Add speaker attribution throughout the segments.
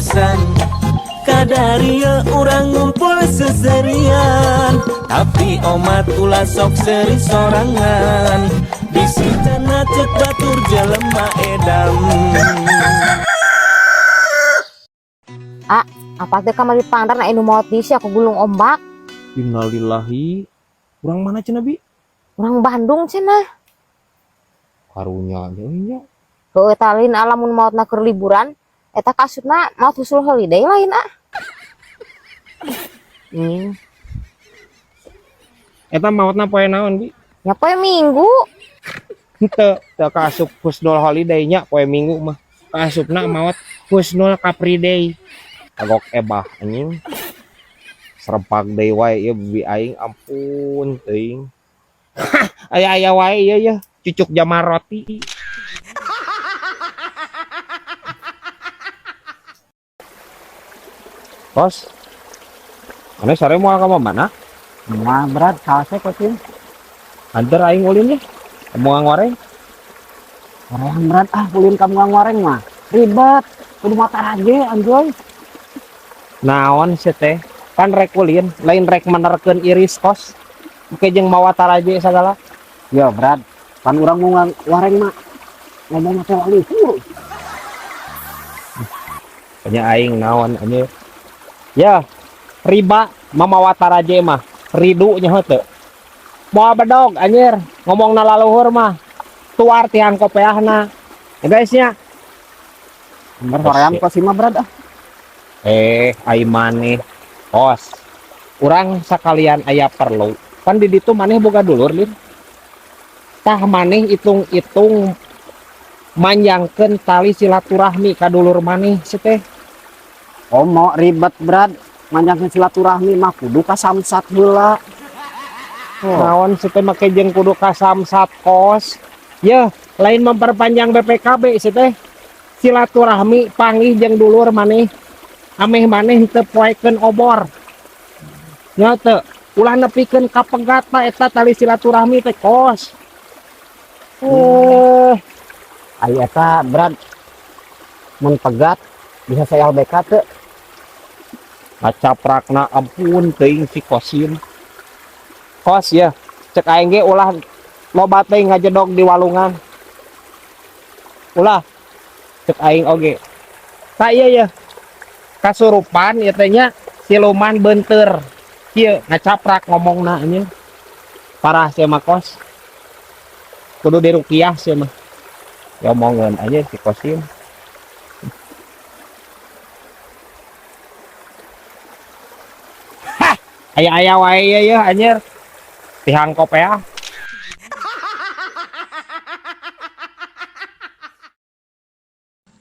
Speaker 1: bebesan kadaria orang ngumpul seserian, tapi omat ulah sok seri sorangan, bisitana cek batur jelema edam.
Speaker 2: Apa teh kamari pandar na inu maot disi aku gulung ombak.
Speaker 3: Innalillahi. Urang mana cenah Bi?
Speaker 2: Urang Bandung cenah.
Speaker 3: Karunya nya.
Speaker 2: Heueuh talin alamun maotna keur liburan, eta kasutna maot usul holiday lain
Speaker 3: Eta maotna poe naon Bi?
Speaker 2: Ya poe Minggu.
Speaker 3: Henteu kaasup husnul holiday nya poe Minggu mah. Kaasupna maot husnul capri day. Agok ebah anjing. Serempak deui wae ieu bibi aing ampun teuing. Aya wae ieu ya cucuk jamar roti. Bos. Ane sore moal ka mana?
Speaker 4: Mah berat salse kucing.
Speaker 3: Antar aing ulin ya. Moal ngoreng.
Speaker 4: Orang berat ulin kamu ngoreng mah. Ribet. Kudu motor aja anjoy.
Speaker 3: Naon sih teh? Kan rek ulin, lain rek menerkeun iris kos. Oke jeung mawa taraje sagala.
Speaker 4: Yo berat. Kan urang mau ngoreng mah. Ngomong teh wali.
Speaker 3: Nya aing naon anjir. Ya, riba mamawa taraje mah. Ridu nya henteu. Moal bedog anjir, ngomongna laluhur mah. Tuar tihan kopeahna. Ya guys nya.
Speaker 4: Bener hoream kos mah berat
Speaker 3: Ai maneh. Kos. Urang sakalian aya perlu. Kan di ditu maneh boga dulur, Lin. Tah maneh itung-itung manjangkeun tali silaturahmi ka dulur maneh teh.
Speaker 4: Oh mau ribet berat. Manjangkeun silaturahmi mah kudu ka samsat heula.
Speaker 3: Naon teh make jeung kudu ka samsat kos. Yeuh, lain memperpanjang BPKB teh. Silaturahmi panggih jeung dulur maneh. Ameh maneh teu poekeun obor. Nya teu ulah nepikeun ka pegat eta tali silaturahmi teh kos.
Speaker 4: Aya eta berat. Mun pegat bisa saya LBK teu.
Speaker 3: Ngacaprakna ampun teuing si kosin. Kos ya, cek aing ge ulah loba teh ngajedog di walungan. Ulah cek aing oge. Ta ieu ya. Kasurupan ieu teh nya siluman beunteur. Kieu ngacaprak ngomongna nya. Parah sia mah kos. Kudu diruqyah sia mah. Ya omongeun aja si kosin. Aya wae ya anjir. Tihang kopeah.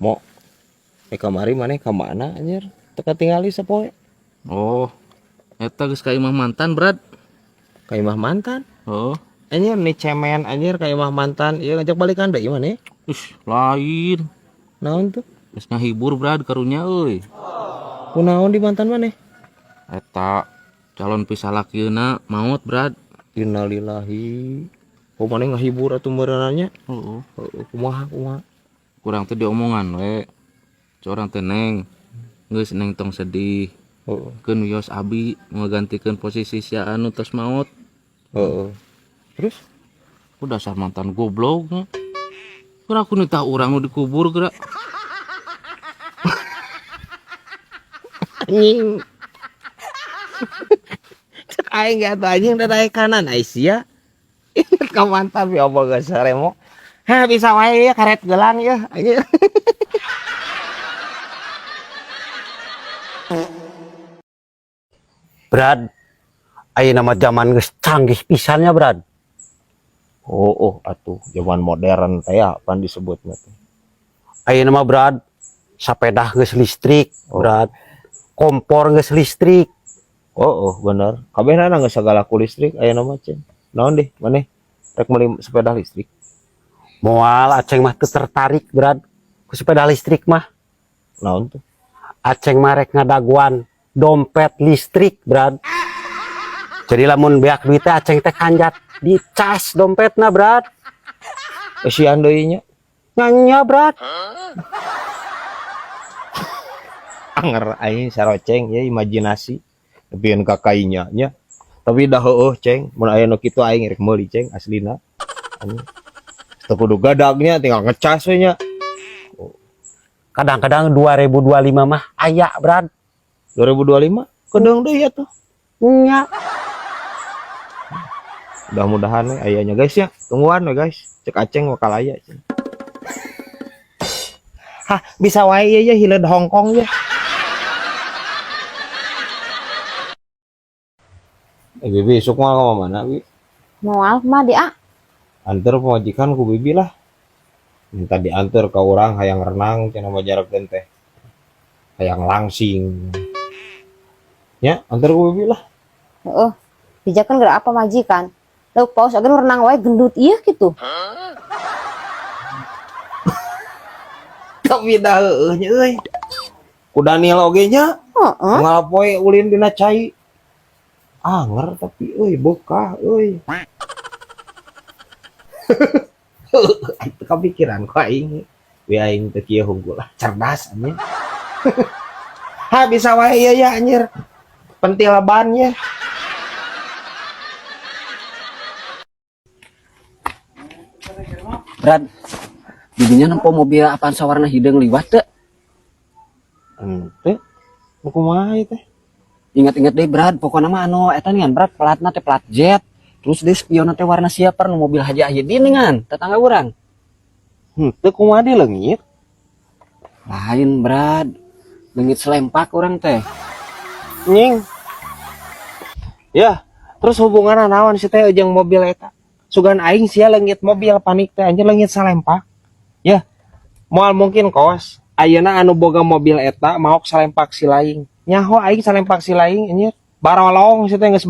Speaker 3: Mo kamari maneh ka mana anjir? Teu katingali sapoe.
Speaker 5: Oh, eta geus ka imah mantan, Brad.
Speaker 3: Ka imah mantan.
Speaker 5: Oh,
Speaker 3: Anjir nih cemen anjir ka imah mantan. Ieu ngajak balikan deui maneh.
Speaker 5: lain.
Speaker 3: Naon tuh?
Speaker 5: Geus ngahibur, Brad, karunya euy.
Speaker 3: Kunaon di mantan maneh?
Speaker 5: Eta calon pisah lakieuna maot, Brad.
Speaker 3: Innalillahi. Kok maneh ngahibur atuh meureunanya?
Speaker 5: Heeh.
Speaker 3: Kumaha?
Speaker 5: Kurang teh diomongan we. Corang teh Neng. Geus Neng tong sedih.
Speaker 3: Heeh.
Speaker 5: Keun wios abi ngagantikeun posisi si anu tos maot.
Speaker 3: Heeh. Terus
Speaker 5: Udah dasar mantan gobloknya. Kurang aku nita urang nu dikubur geura.
Speaker 3: anjing. Cek aing ge atuh anjing dadae kanan ai sia. Ka mantan ya Allah geus saremo. Hah bisa wae ya karet gelang ya anjing.
Speaker 4: Brad. Ayeuna mah zaman geus canggih pisannya, Brad.
Speaker 3: Oh atuh zaman modern teh ya pan disebutna teh.
Speaker 4: Ayeuna mah Brad, sapeda geus listrik, Brad. Kompor geus listrik.
Speaker 3: Oh bener. Kabehna geus sagala ku listrik ayeuna mah cen. Naon deh maneh rek meuli sepeda listrik?
Speaker 4: Moal aceng mah teu tertarik, Brad. Ku sepeda listrik mah.
Speaker 3: Naon tuh?
Speaker 4: Aceng mah rek ngadaguan dompet listrik, Brad. Jadi lamun beak duit teh aceng teh kanjat di cas dompetna, Brad.
Speaker 3: Esian deui nya.
Speaker 4: Nya, Brad.
Speaker 3: anger aing saroceng ya imajinasi nepieun ka kainya nya. Tapi dah heueuh ceng, mun aya nu kitu aing rek meuli ceng aslina. Anjing. Teu kudu gadagnya tinggal ngecas we nya.
Speaker 4: Kadang-kadang 2025 mah aya Brad.
Speaker 3: 2025 kedeung deui atuh.
Speaker 4: Nya.
Speaker 3: Mudah-mudahan we ayanya guys ya. Tungguan we guys. Cek aceng bakal aya ceng. Hah, bisa wae ieu ya hileud Hongkong ya. Bibi esuk mau ke mana, Bi?
Speaker 2: Moal mah dia.
Speaker 3: Antar pemajikan ku Bibi lah. Minta diantar ke orang hayang renang cenah mah jarakkeun teh. Hayang langsing. Ya, antar ku Bibi lah.
Speaker 2: Heeh. Dijakeun geura apa majikan? Lauk paus agen renang wae gendut ieu kitu.
Speaker 3: Tapi dah heueuh nya euy. Ku Daniel oge nya.
Speaker 2: Heeh.
Speaker 3: Ngalapoe ulin dina cai. Anger tapi euy bokah euy. Itu kepikiran ku aing. We aing teu kieu hungkul lah cerdas anjing. Ha bisa wae ieu ya anjir. Pentil bannya.
Speaker 4: Brad, didinya nempo mobil apaan sawarna hideung liwat teu?
Speaker 3: Henteu. Kumaha ieu teh?
Speaker 4: Ingat-ingat deh Brad, pokoknya mah anu eta ningan Brad platna teh plat jet. Terus deh spion teh warna siapar nu mobil Haji Ahyidin ningan, tetangga urang.
Speaker 3: Henteu kumaha di leungit?
Speaker 4: Lain Brad, leungit selempak urang teh.
Speaker 3: Nying. Ya, terus hubungan naon si teh jeung mobil eta? Sugan aing sia leungit mobil panik teh anjir leungit salempak. Ya. Moal mungkin kos, ayeuna anu boga mobil eta maok salempak si laing. Nyaho aing salempak si laing anjir. Barolong si teh geus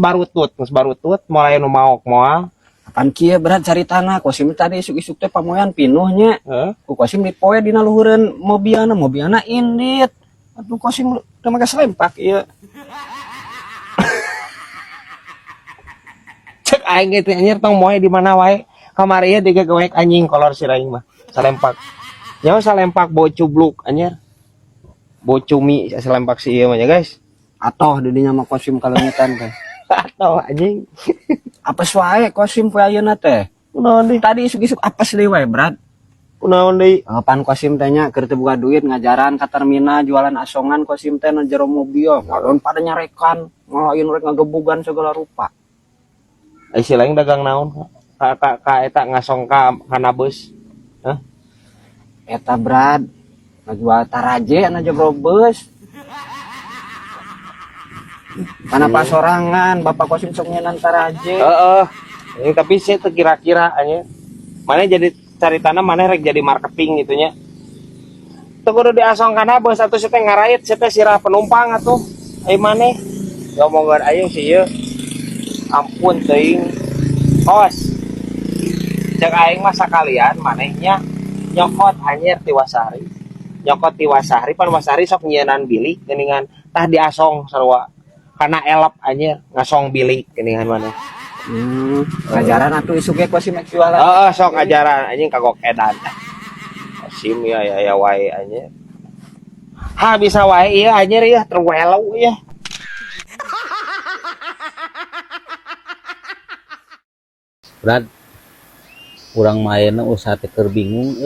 Speaker 3: barutut moal aya nu maok moal.
Speaker 4: Apaan kieu Brad cari tanah, kosim tadi isuk-isuk teh pamoyan pinuh nya. Ku kosim dipoe dina luhureun mobilna indit. Aduh kosim teu make salempak ieu. Cek aing itu anjir tong moe di mana wae. Kamari ieu digaweek anjing kolor si laing mah. Salempak. Nyaho salempak bau cubluk anjir. Bau cumi salempak si ieu mah ya guys. Atoh didinya mah kosim kaleungitan teh.
Speaker 3: Atau anjing.
Speaker 4: Apes wae kosim poe ayeuna teh.
Speaker 3: Kunaon deui?
Speaker 4: Tadi isuk-isuk apes deui wae Brad.
Speaker 3: Kunaon deui?
Speaker 4: Pan kosim teh nya keur teu boga duit ngajaran ka terminal jualan asongan kosim teh na jero mobil. Ngalon pada nyarekan, ngalain rek ngagebugan segala rupa.
Speaker 3: Ai si laing dagang naon? Ka eta ngasong kana beus. Hah?
Speaker 4: Eta Brad ngajual taraje na jebro beus. Kana pasorangan bapak kosim sok nyenan taraje.
Speaker 3: Heeh. Tapi saya teu kira-kira anya. Mana jadi cari tanah mana rek jadi marketing gitu nya. Teu kudu diasong kana beus atuh teh ngarait teh sirah penumpang atuh. Ai maneh ngomongkeun ayeung si ieu. Ampun teuing. Kos. Cek aing mah sakalian manehnya nyokot anjir ti Wasari. Nyokot ti Wasari pan Wasari sok nyieunan bilik geuningan tah diasong sarua. Kana elep anjir ngasong bilik geuningan maneh.
Speaker 4: Ngajaran atuh isuk ge kosim jualan.
Speaker 3: Heeh, sok ngajaran anjing kagok edan. Kosim ya wae anjir. Ha bisa wae ieu anjir ieu terwelo ya.
Speaker 6: Brad, urang main usaha teker bingung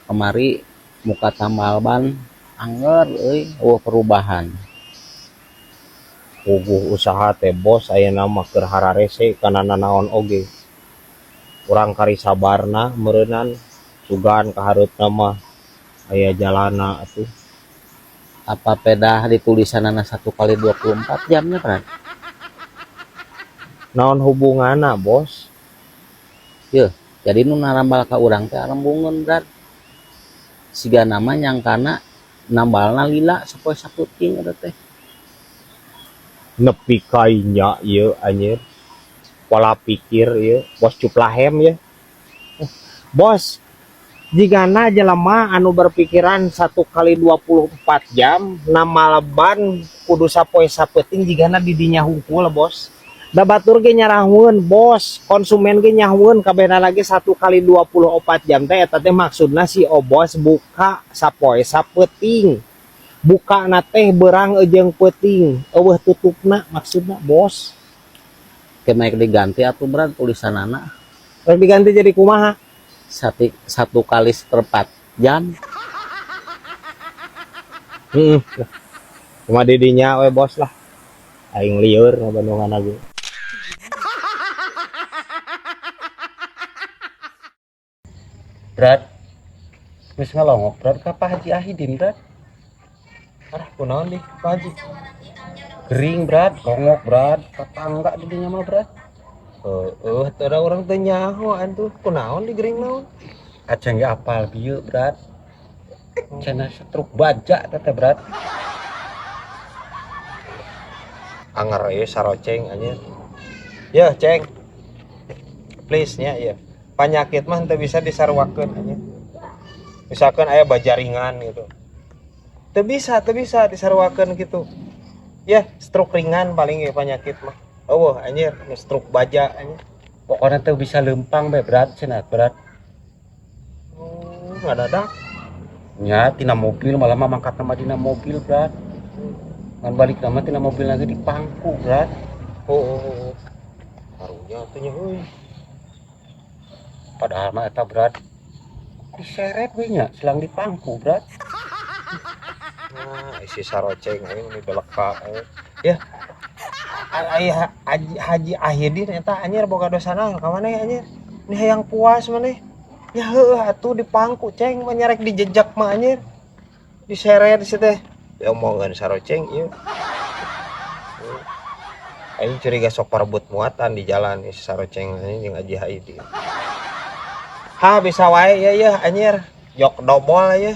Speaker 6: kemari muka tambal ban anger perubahan
Speaker 3: Puguh usaha teh bos ayeuna mah keur hararese kana nanaon oge. Urang kari sabarna meureunan sugan kahareutna mah aya jalana atuh.
Speaker 6: apa pedah di tulisanana 1 kali 24 jamnya Brad.
Speaker 3: Naon hubunganna bos?
Speaker 6: Yeuh, jadi nu narambal ka urang teh rembungeun Brad. Siga nama nyangkana nambalna lila sapoe saputing eta teh.
Speaker 3: Nepi ka inya ieu anjir. Pola pikir ieu bos cuplahem ya. Bos, jigana jelema anu berpikiran 1 kali 24 jam namalaban kudu sapoe saputing jigana didinya hungkul bos. Da batur ge nyarahweun bos, konsumen ge nyahweun kabehna lagi 1 kali 24 jam teh eta teh maksudna si obos buka sapoe sapeuting. Buka na teh berang jeung peuting, eueuh tutupna maksudna bos.
Speaker 6: Kemek diganti atuh berat tulisanana.
Speaker 3: Rek diganti jadi kumaha?
Speaker 6: 1 kali 4 jam.
Speaker 3: Heeh. Cuma didinya we bos lah. Aing lieur ngabandungan lagi.
Speaker 6: Berat. Geus ngalongok berat ka Pak Haji Ahidin berat.
Speaker 4: Arah kunaon di Pak Haji?
Speaker 6: Gering berat, longok berat, tetangga di dinya mah berat.
Speaker 4: Ada orang teh nyaho antuh kunaon di gering naon?
Speaker 6: Aceng ge apal bieu berat. Cenah setruk baja teh berat.
Speaker 4: Anger ieu saroceng anjir. Ya, Ceng. Please nya ya. Penyakit mah teu bisa disarwakeun anjir. Misalkan aya bajaringan gitu. Teu bisa disarwakeun gitu. Ya, stroke ringan paling ya penyakit mah. Oh, anjir, stroke baja anjir.
Speaker 6: Pokoknya teu bisa lempang be berat cenah berat.
Speaker 4: Ngadadak.
Speaker 6: Nya tina mobil malah mah mangkat nama dina mobil berat. Ngan balik nama tina mobil lagi di pangku berat.
Speaker 4: Oh. Karunya atuh nya euy.
Speaker 6: Padahal mah eta berat diseret we nya selang di pangku berat.
Speaker 4: Nah, isi saroceng aing nu beleka. Ya. Aya Haji Ahidin eta anjir boga dosa naon ka maneh anjir. Ini hayang puas maneh. Ya heueuh atuh di pangku ceng menyerek di jejak mah anjir. Diseret di teh. Ya omongan saroceng ieu. Aing curiga sok parebut muatan di jalan isi saroceng anjing jeung Haji Ahidin. Ha bisa wae ya anjir. Jok dobol aja.